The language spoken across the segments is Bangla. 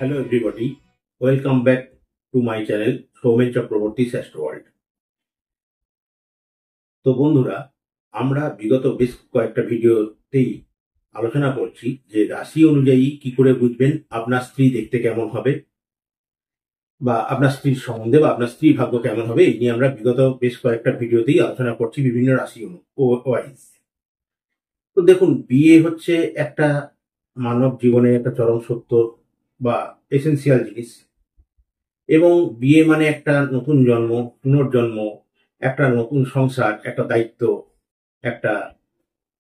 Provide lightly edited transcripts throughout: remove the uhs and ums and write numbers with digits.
Hello everybody, welcome back to my channel Soumen Chakraborty astro world. তো বন্ধুরা, আমরা বিগত বেশ কয়েকটা ভিডিওতেই আলোচনা করছি যে রাশি অনুযায়ী কি করে বুঝবেন আপনার স্ত্রী দেখতে কেমন হবে বা আপনার স্ত্রীর সম্বন্ধে বা আপনার স্ত্রী ভাগ্য কেমন হবে, এই নিয়ে আমরা বিগত বেশ কয়েকটা ভিডিওতেই আলোচনা করছি বিভিন্ন রাশি ওয়াইজ। তো দেখুন, বিয়ে হচ্ছে একটা মানব জীবনের একটা চরম সত্য বা এসেন্সিয়াল জিনিস, এবং বিয়ে মানে একটা নতুন জন্ম, পুনর্জন্ম, একটা নতুন সংসার, একটা দায়িত্ব, একটা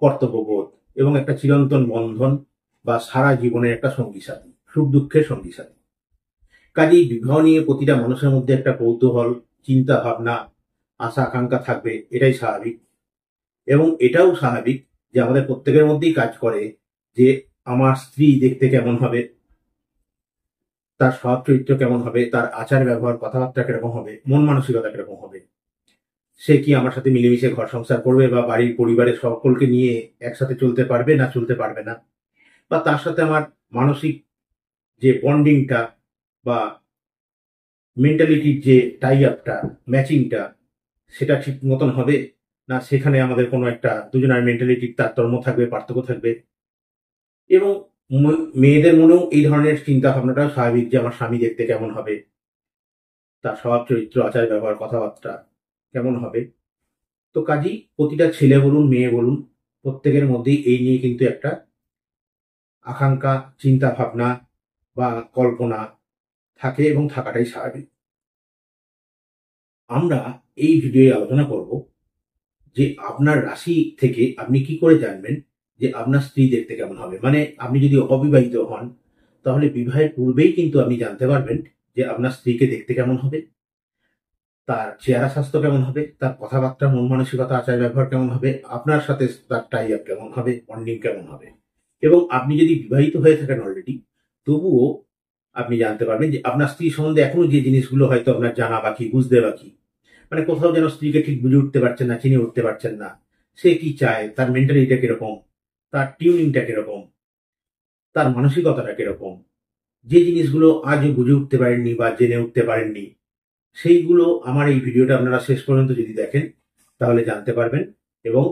কর্তব্যবোধ এবং একটা চিরন্তন বন্ধন বা সারা জীবনের একটা সঙ্গী সাথী, সুখ দুঃখের সঙ্গী সাথী। কাজেই বিবাহ নিয়ে প্রতিটা মানুষের মধ্যে একটা কৌতূহল, চিন্তা ভাবনা, আশা আকাঙ্ক্ষা থাকবে, এটাই স্বাভাবিক। এবং এটাও স্বাভাবিক যে আমাদের প্রত্যেকের মধ্যেই কাজ করে যে আমার স্ত্রী দেখতে কেমন হবে, তার স্বভাব চরিত্র কেমন হবে, তার আচার ব্যবহার কথাবার্তা কিরকম হবে, মন মানসিকতা কিরকম হবে, সে কি আমার সাথে মিলেমিশে ঘর সংসার করবে বা বাড়ির পরিবারের সকলকে নিয়ে একসাথে চলতে পারবে না চলতে পারবে না, বা তার সাথে আমার মানসিক যে বন্ডিংটা বা মেন্টালিটির যে টাই আপটা, ম্যাচিংটা, সেটা ঠিক মতন হবে না, সেখানে আমাদের কোনো একটা দুজনের মেন্টালিটির তারতম্য থাকবে, পার্থক্য থাকবে। এবং মেয়েদের মনেও এই ধরনের চিন্তা ভাবনাটাও স্বাভাবিক যে আমার স্বামী দেখতে কেমন হবে, তার স্বভাব চরিত্র আচার ব্যবহার কথাবার্তা কেমন হবে। তো কাজেই প্রতিটা ছেলে বলুন মেয়ে বলুন, প্রত্যেকের মধ্যেই এই নিয়ে কিন্তু একটা আকাঙ্ক্ষা, চিন্তা ভাবনা বা কল্পনা থাকে এবং থাকাটাই স্বাভাবিক। আমরা এই ভিডিওয়ে আলোচনা করব যে আপনার রাশি থেকে আপনি কি করে জানবেন যে আপনার স্ত্রী দেখতে কেমন হবে। মানে আপনি যদি অবিবাহিত হন, তাহলে বিবাহের পূর্বেই কিন্তু আপনি জানতে পারবেন যে আপনার স্ত্রীকে দেখতে কেমন হবে, তার চেহারা স্বাস্থ্য কেমন হবে, তার কথাবার্তা, মন মানসিকতা, আচার ব্যবহার কেমন হবে, আপনার সাথে তার টাই আপ কেমন হবে, বন্ডিং কেমন হবে। এবং আপনি যদি বিবাহিত হয়ে থাকেন অলরেডি, তবুও আপনি জানতে পারবেন যে আপনার স্ত্রী সম্বন্ধে এখনো যে জিনিসগুলো হয়তো আপনার জানা বাকি, বুঝতে বাকি, মানে কোথাও যেন স্ত্রীকে ঠিক বুঝে উঠতে পারছেন না, চিনে উঠতে পারছেন না, সে কি চায়, তার মেন্টালিটিটা কিরকম, তার টিউনিংটা কিরকম, তার মানসিকতাটা কিরকম, যে জিনিসগুলো আজও বুঝে উঠতে পারেননি বা জেনে উঠতে পারেননি, সেইগুলো আমার এই ভিডিওটা আপনারা শেষ পর্যন্ত যদি দেখেন তাহলে জানতে পারবেন এবং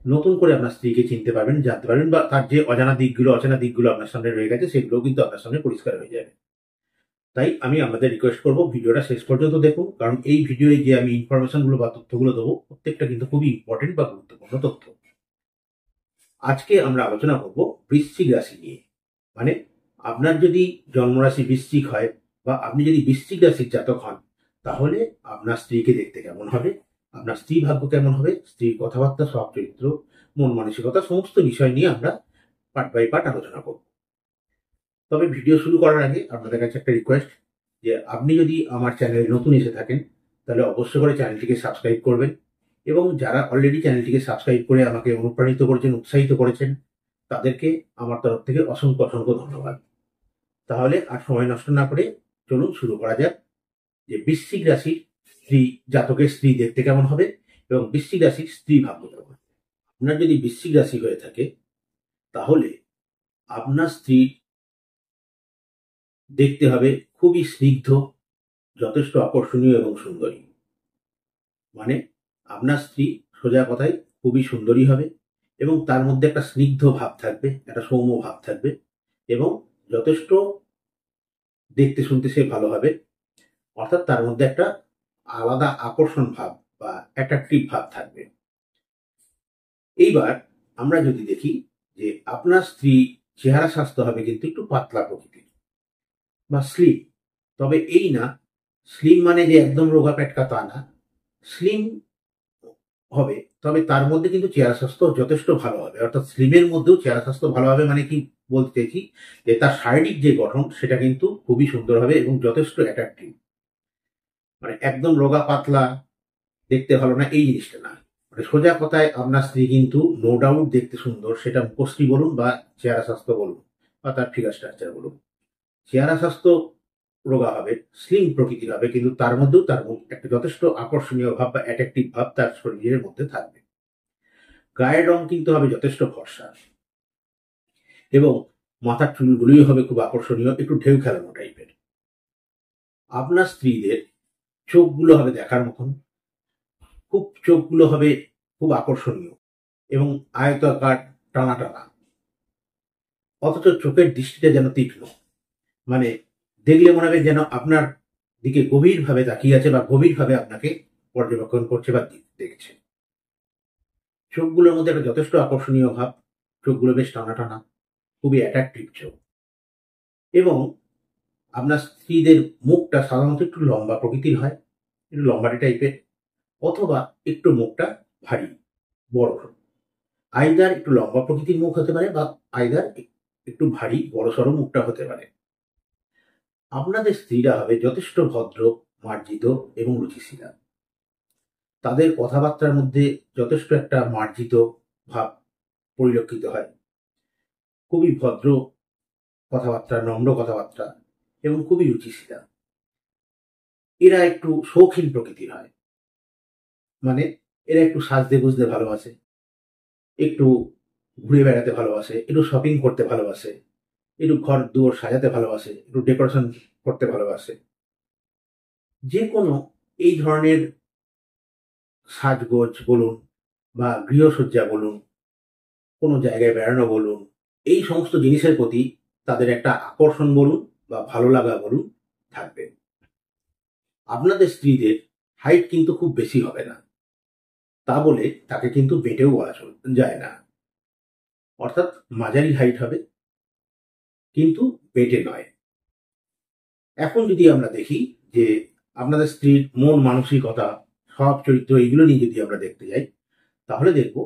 নতুন করে আপনার স্ত্রীকে চিনতে পারবেন, জানতে পারবেন, বা তার যে অজানা দিকগুলো, অচেনা দিকগুলো আপনার সামনে রয়ে গেছে, সেগুলো কিন্তু আপনার সামনে পরিষ্কার হয়ে যাবে। তাই আমি আপনাদের রিকোয়েস্ট করবো ভিডিওটা শেষ পর্যন্ত দেখুন, কারণ এই ভিডিওয়ে যে আমি ইনফরমেশনগুলো বা তথ্যগুলো দেবো, প্রত্যেকটা কিন্তু খুবই ইম্পর্টেন্ট বা গুরুত্বপূর্ণ তথ্য। আজকে আমরা আলোচনা করব বৃশ্চিক রাশি নিয়ে। মানে আপনার যদি জন্মরাশি বৃশ্চিক হয় বা আপনি যদি বৃশ্চিক রাশির জাতক হন, তাহলে আপনার স্ত্রীকে দেখতে কেমন হবে, আপনার স্ত্রী ভাগ্য কেমন হবে, স্ত্রীর কথাবার্তা, স্বভাব চরিত্র, মন মানসিকতা, সমস্ত বিষয় নিয়ে আমরা পার্ট বাই পার্ট আলোচনা করব। তবে ভিডিও শুরু করার আগে আপনাদের কাছে একটা রিকোয়েস্ট, যে আপনি যদি আমার চ্যানেলে নতুন এসে থাকেন তাহলে অবশ্যই করে চ্যানেলটিকে সাবস্ক্রাইব করবেন, এবং যারা অলরেডি চ্যানেলটিকে সাবস্ক্রাইব করে আমাকে অনুপ্রাণিত করেছেন, উৎসাহিত করেছেন, তাদেরকে আমার তরফ থেকে অসংখ্য অসংখ্য ধন্যবাদ। তাহলে আর সময় নষ্ট না করে চলুন শুরু করা যাক যে বৃশ্চিক রাশির স্ত্রী জাতকের স্ত্রী দেখতে কেমন হবে এবং বৃশ্চিক রাশির স্ত্রী ভাগ্য কেমন। আপনার যদি বৃশ্চিক রাশি হয়ে থাকে, তাহলে আপনার স্ত্রী দেখতে হবে খুবই স্নিগ্ধ, যথেষ্ট আকর্ষণীয় এবং সুন্দরী। মানে আপনার স্ত্রী সোজা কথায় খুবই সুন্দরী হবে এবং তার মধ্যে একটা স্নিগ্ধ ভাব থাকবে, একটা সৌম্য ভাব থাকবে এবং যথেষ্ট দেখতে শুনতে সে ভালো হবে। অর্থাৎ তার মধ্যে একটা আলাদা আকর্ষণ ভাব বা অ্যাট্রাকটিভ ভাব থাকবে। এইবার আমরা যদি দেখি যে আপনার স্ত্রী চেহারা স্বাস্থ্য হবে কিন্তু একটু পাতলা প্রকৃতির বা স্লিম। তবে এই না স্লিম মানে যে একদম রোগা পেটকা তা না, স্লিম হবে, তবে তার মধ্যে কিন্তু চেহারা স্বাস্থ্য যথেষ্ট ভালো হবে। অর্থাৎ স্লিমের মধ্যেও চেহারা স্বাস্থ্য ভালো হবে, মানে কি বলতে চাইছি যে তার শারীরিক যে গঠন সেটা কিন্তু খুবই সুন্দর হবে এবং যথেষ্ট অ্যাট্রাকটিভ। মানে একদম রোগা পাতলা দেখতে ভালো না, এই জিনিসটা না। মানে সোজা কথায় আপনার স্ত্রী কিন্তু নো ডাউট দেখতে সুন্দর, সেটা মুখশ্রী বলুন বা চেহারা স্বাস্থ্য বলুন বা তার ফিগার স্ট্রাকচার বলুন। চেহারা স্বাস্থ্য রোগা হবে, স্লিম প্রকৃতির হবে, কিন্তু তার মধ্যেও তার একটা যথেষ্ট আকর্ষণীয় ভাব বা অ্যাট্রাকটিভ ভাব তার শরীরের মধ্যে থাকবে। গায়ের রং কিন্তু হবে যথেষ্ট ফর্সা এবং মাথার চুলগুলোই হবে খুব আকর্ষণীয়, একটু ঢেউ খেলানো টাইপের। আপনার স্ত্রীদের চোখগুলো হবে দেখার মতন, খুব চোখগুলো হবে খুব আকর্ষণীয় এবং আয়তাকার, টানা টানা, অথচ চোখের দৃষ্টিটা যেন তীক্ষ্ণ, মানে দেখলে মনে হবে যেন আপনার দিকে গভীরভাবে তাকিয়ে আছে বা গভীরভাবে আপনাকে পর্যবেক্ষণ করছে বা দেখছে। চোখগুলোর মধ্যে একটা যথেষ্ট আকর্ষণীয় ভাব, চোখগুলো বেশ টানা টানা, খুবই অ্যাট্রাকটিভ চোখ। এবং আপনার স্ত্রীদের মুখটা সাধারণত একটু লম্বা প্রকৃতির হয়, একটু লম্বাটে টাইপের, অথবা একটু মুখটা ভারী বড়। আইদার একটু লম্বা প্রকৃতির মুখ হতে পারে বা আইদার একটু ভারী বড়সড় মুখটা হতে পারে। আপনাদের স্ত্রীরা হবে যথেষ্ট ভদ্র, মার্জিত এবং রুচিশীলা। তাদের কথাবার্তার মধ্যে যথেষ্ট একটা মার্জিত ভাব পরিলক্ষিত হয়, খুবই ভদ্র কথাবার্তা, নম্র কথাবার্তা এবং খুবই রুচিশীলা। এরা একটু শৌখিন প্রকৃতির হয়, মানে এরা একটু সাজতে গুজতে ভালোবাসে, একটু ঘুরে বেড়াতে ভালোবাসে, একটু শপিং করতে ভালোবাসে, একটু ঘর দুয়ার সাজাতে ভালোবাসে, একটু ডেকোরেশন করতে ভালোবাসে। যে কোনো এই ধরনের সাজগোজ বলুন বা গৃহসজ্জা বলুন, কোনো জায়গায় বেড়ানো বলুন, এই সমস্ত জিনিসের প্রতি তাদের একটা আকর্ষণ বলুন বা ভালো লাগা বলুন থাকবে। আপনাদের স্ত্রীদের হাইট কিন্তু খুব বেশি হবে না, তা বলে তাকে কিন্তু বেটেও বলা যায় না, অর্থাৎ মাঝারি হাইট হবে, কিন্তু বেটে নয়। এখন যদি আমরা দেখি যে আপনাদের স্ত্রীর মন মানসিকতা, স্বভাব চরিত্র, এগুলো নিয়ে যদি আমরা দেখতে যাই, তাহলে দেখব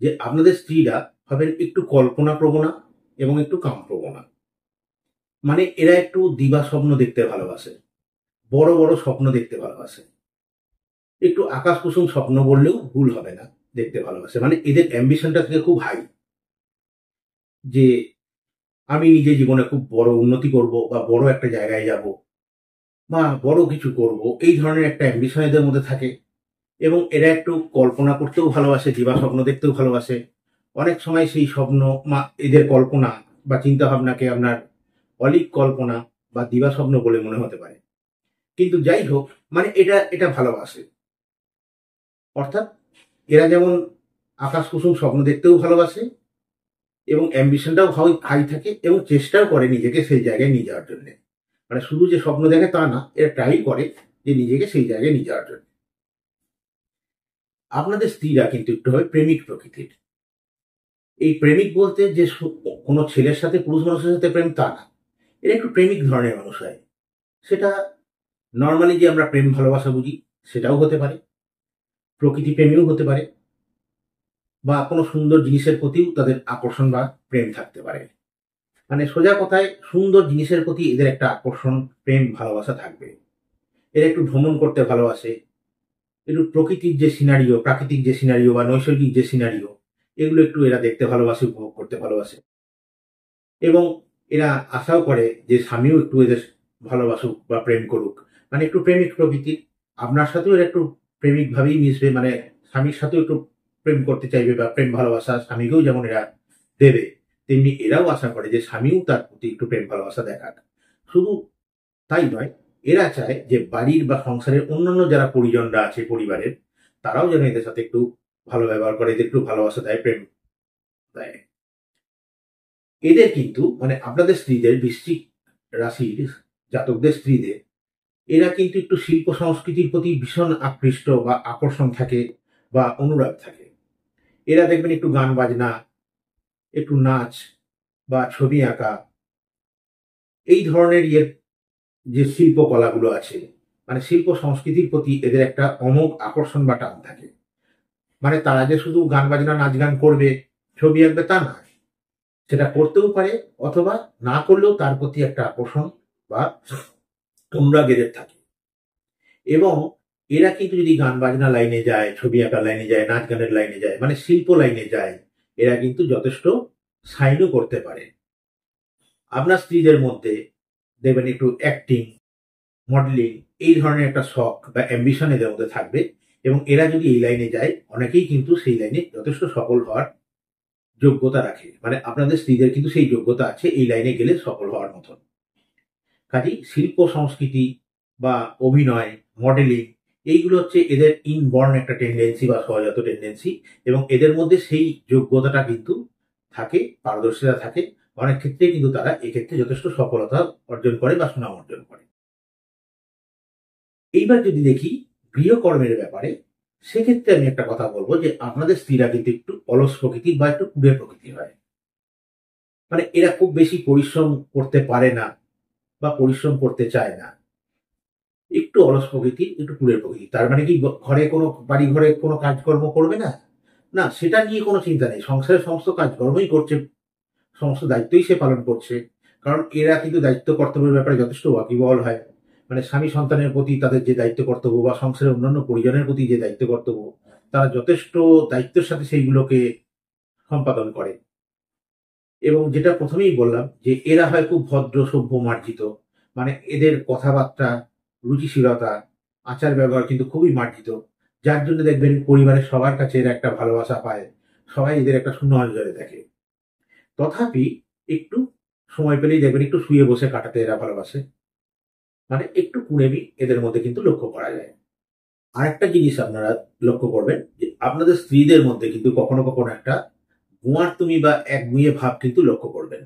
যে আপনাদের স্ত্রীরা হবেন একটু কল্পনা প্রবণা এবং একটু কামপ্রবণা। মানে এরা একটু দিবা স্বপ্ন দেখতে ভালোবাসে, বড় বড় স্বপ্ন দেখতে ভালোবাসে, একটু আকাশ কুসুম স্বপ্ন বললেও ভুল হবে না, দেখতে ভালোবাসে। মানে এদের অ্যাম্বিশনটা থেকে খুব হাই, যে আমি নিজে জীবনে খুব বড় উন্নতি করব বা বড় একটা জায়গায় যাব বা বড় কিছু করব, এই ধরনের একটা অ্যাম্বিশন এদের মধ্যে থাকে। এবং এরা একটু কল্পনা করতেও ভালোবাসে, দিবা স্বপ্ন দেখতেও ভালোবাসে। অনেক সময় সেই স্বপ্ন এদের কল্পনা বা চিন্তা ভাবনাকে আপনার অলিক কল্পনা বা দিবা স্বপ্ন বলে মনে হতে পারে, কিন্তু যাই হোক, মানে এটা এটা ভালোবাসে। অর্থাৎ এরা যেমন আকাশ কুসুম স্বপ্ন দেখতেও ভালোবাসে এবং অ্যাম্বিশনটাও হাই থাকে এবং চেষ্টাও করে নিজেকে সেই জায়গায় নিয়ে যাওয়ার জন্য। মানে শুধু যে স্বপ্ন দেখে তা না, এরা ট্রাই করে যে নিজেকে সেই জায়গায় নিয়ে যাওয়ার জন্য। আপনাদের স্ত্রীরা কিন্তু একটু হয় প্রেমিক প্রকৃতির। এই প্রেমিক বলতে যে কোনো ছেলের সাথে, পুরুষ মানুষের সাথে প্রেম তা না, এরা একটু প্রেমিক ধরনের মানুষ হয়। সেটা নর্মালি যে আমরা প্রেম ভালোবাসা বুঝি সেটাও হতে পারে, প্রকৃতি প্রেমীও হতে পারে, বা কোনো সুন্দর জিনিসের প্রতিও তাদের আকর্ষণ বা প্রেম থাকতে পারে। মানে সোজা কথায় সুন্দর জিনিসের প্রতি এদের একটা আকর্ষণ, প্রেম, ভালোবাসা থাকবে। এরা একটু ভ্রমণ করতে ভালোবাসে, একটু প্রকৃতির যে সিনারিও, প্রাকৃতিক যে সিনারিও বা নৈসর্গিক যে সিনারিও, এগুলো একটু এরা দেখতে ভালোবাসে, উপভোগ করতে ভালোবাসে। এবং এরা আশাও করে যে স্বামীও একটু এদের ভালোবাসুক বা প্রেম করুক। মানে একটু প্রেমিক প্রকৃতির। আপনার সাথেও এরা একটু প্রেমিক ভাবেই মিশবে, মানে স্বামীর সাথেও একটু প্রেম করতে চাইবে বা প্রেম ভালোবাসা স্বামীকেও যেমন এরা দেবে, তেমনি এরাও আশা করে যে স্বামীও তার প্রতি একটু প্রেম ভালোবাসা দেখাক। শুধু তাই নয়, এরা চায় যে বাড়ির বা সংসারের অন্যান্য যারা পরিজনরা আছে পরিবারের, তারাও যেন এদের সাথে একটু ভালো ব্যবহার করে, এদের একটু ভালোবাসা দেয়, প্রেম দেয়। এদের কিন্তু মানে আপনাদের স্ত্রীদের, বৃশ্চিক রাশির জাতকদের স্ত্রীদের, এরা কিন্তু একটু শিল্প সংস্কৃতির প্রতি ভীষণ আকৃষ্ট বা আকর্ষণ থাকে বা অনুরাগ থাকে। এরা দেখবেন একটু গান বাজনা, একটু নাচ বা ছবি আঁকা, এই ধরনের যে শিল্পকলাগুলো আছে, মানে শিল্প সংস্কৃতির প্রতি এদের একটা অমোঘ আকর্ষণ বা টান থাকে। মানে তারা যে শুধু গান বাজনা, নাচ গান করবে, ছবি আঁকবে তা না, সেটা করতেও পারে, অথবা না করলেও তার প্রতি একটা আকর্ষণ বা অনুরাগ এদের থাকে। এবং এরা কিন্তু যদি গান বাজনা লাইনে যায়, ছবি আঁকার লাইনে যায়, নাচ গানের লাইনে যায়, মানে শিল্প লাইনে যায়, এরা কিন্তু যথেষ্ট সাইনও করতে পারে। আপনার স্ত্রীদের মধ্যে দেখবেন একটু অ্যাক্টিং, মডেলিং, এই ধরনের একটা শখ বা অ্যাম্বিশন এদের মধ্যে থাকবে। এবং এরা যদি এই লাইনে যায়, অনেকেই কিন্তু সেই লাইনে যথেষ্ট সফল হওয়ার যোগ্যতা রাখে, মানে আপনাদের স্ত্রীদের কিন্তু সেই যোগ্যতা আছে এই লাইনে গেলে সফল হওয়ার মতন। কাজেই শিল্প সংস্কৃতি বা অভিনয়, মডেলিং, এইগুলো হচ্ছে এদের ইনবর্ন একটা টেন্ডেন্সি বা সহজাত টেন্ডেন্সি, এবং এদের মধ্যে সেই যোগ্যতাটা কিন্তু থাকে, পারদর্শিতা থাকে। অনেক ক্ষেত্রে কিন্তু তারা এক্ষেত্রে যথেষ্ট সফলতা অর্জন করে বা সুনাম অর্জন করে। এইবার যদি দেখি গৃহকর্মের ব্যাপারে, সেক্ষেত্রে আমি একটা কথা বলবো যে আপনাদের স্ত্রীরা কিন্তু একটু অলস প্রকৃতির বা একটু কুড়ে প্রকৃতির হয়। মানে এরা খুব বেশি পরিশ্রম করতে পারে না বা পরিশ্রম করতে চায় না, একটু অলস প্রকৃতির, একটু কুড়ে প্রকৃতির। তার মানে কি ঘরে কোনো বাড়ি ঘরে কোনো কাজকর্ম করবে না? না, সেটা নিয়ে কোনো চিন্তা নেই। সংসারের সমস্ত কাজকর্মই করছে, সমস্ত দায়িত্বই সে পালন করছে। কারণ এরা কিন্তু দায়িত্ব কর্তব্যের ব্যাপারে যথেষ্ট ওয়াকিবহাল হয়। মানে স্বামী সন্তানের প্রতি তাদের যে দায়িত্ব কর্তব্য বা সংসারের অন্যান্য পরিজনের প্রতি যে দায়িত্ব কর্তব্য, তারা যথেষ্ট দায়িত্বের সাথে সেইগুলোকে সম্পাদন করে। এবং যেটা প্রথমেই বললাম যে এরা হয় খুব ভদ্র, সভ্য, মার্জিত। মানে এদের কথাবার্তা, রুচিশীলতা, আচার ব্যবহার কিন্তু খুবই মার্জিত। যার জন্য দেখবেন পরিবারের সবার কাছে এরা একটা ভালোবাসা পায়, সবাই এদের একটা সুনজরে দেখে। তথাপি একটু সময় পেলেই দেখবেন একটু শুয়ে বসে কাটাতে এরা ভালোবাসে। মানে একটু কুঁড়েমি এদের মধ্যে কিন্তু লক্ষ্য করা যায়। আরেকটা জিনিস আপনারা লক্ষ্য করবেন যে আপনাদের স্ত্রীদের মধ্যে কিন্তু কখনো কখনো একটা গোঁয়ার্তুমি বা একগুঁয়ে ভাব কিন্তু লক্ষ্য করবেন।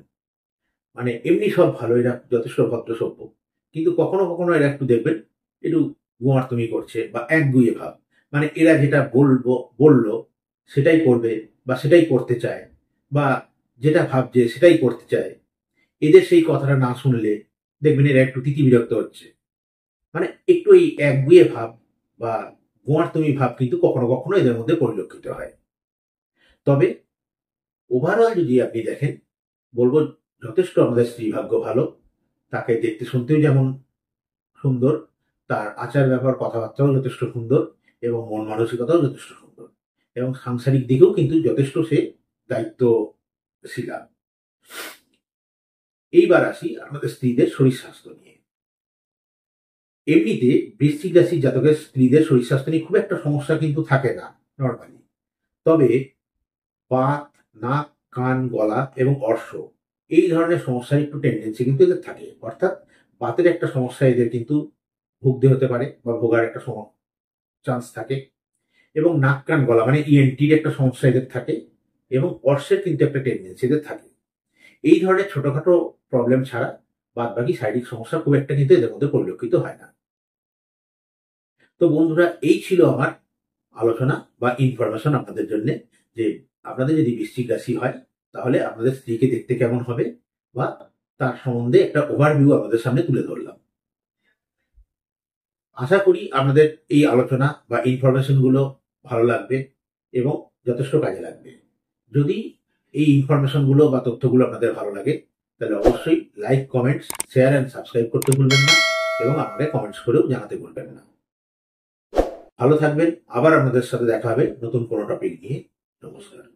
মানে এমনি সব ভালো, এরা যথেষ্ট ভদ্র সভ্য, কিন্তু কখনো কখনো এরা একটু দেখবেন একটু গোঁয়ার্তুমি করছে বা একগুঁয়ে ভাব। মানে এরা যেটা বললো সেটাই করবে বা সেটাই করতে চায়, বা যেটা ভাবছে সেটাই করতে চায়। এদের সেই কথাটা না শুনলে দেখবেন এরা একটু তিতিবিরক্ত হচ্ছে। মানে একটু এই একগুঁয়ে ভাব বা গোঁয়ার্তুমি ভাব কিন্তু কখনো কখনো এদের মধ্যে পরিলক্ষিত হয়। তবে ওভারঅল যদি আপনি দেখেন, বলবো যথেষ্ট আমাদের স্ত্রী ভাগ্য ভালো। তাকে দেখতে শুনতেও যেমন সুন্দর, তার আচার ব্যবহার কথাবার্তাও যথেষ্ট সুন্দর, এবং মন মানসিকতাও যথেষ্ট সুন্দর, এবং সাংসারিক দিকেও কিন্তু যথেষ্ট সে দায়িত্বশীলা। এইবার আসি আমাদের স্ত্রীদের শরীর স্বাস্থ্য নিয়ে। এমনিতে বৃশ্চিক রাশির জাতকের স্ত্রীদের শরীর স্বাস্থ্য নিয়ে খুব একটা সমস্যা কিন্তু থাকে না নর্মালি। তবে বাত, নাক, কান, গলা এবং অর্শ, এই ধরনের সমস্যার একটু টেন্ডেন্সি কিন্তু এদের থাকে। অর্থাৎ বাতের একটা সমস্যা এদের কিন্তু ভুগতে হতে পারে বা ভোগার একটা চান্স থাকে। এবং নাক, কান, গলা মানে ইএনটির একটা সমস্যা এদের থাকে, এবং অর্শের কিন্তু একটা টেন্ডেন্সি এদের থাকে। এই ধরনের ছোটখাটো প্রবলেম ছাড়া বাদ বাকি শারীরিক সমস্যা খুব একটা কিন্তু এদের মধ্যে পরিলক্ষিত হয় না। তো বন্ধুরা, এই ছিল আমার আলোচনা বা ইনফরমেশন আপনাদের জন্য, যে আপনাদের যদি বৃশ্চিক রাশি হয় তাহলে আপনাদের স্ত্রীকে দেখতে কেমন হবে, বা তার সম্বন্ধে একটা ওভারভিউ আপনাদের সামনে তুলে ধরলাম। আশা করি আপনাদের এই আলোচনা বা ইনফরমেশন গুলো ভালো লাগবে এবং যথেষ্ট কাজে লাগবে। যদি এই ইনফরমেশন গুলো বা তথ্যগুলো আপনাদের ভালো লাগে, তাহলে অবশ্যই like, comments, share and subscribe করতে ভুলবেন না, এবং আমাকে কমেন্টস করেও জানাতে ভুলবেন না। ভালো থাকবেন। আবার আপনাদের সাথে দেখা হবে নতুন কোনো টপিক নিয়ে। নমস্কার।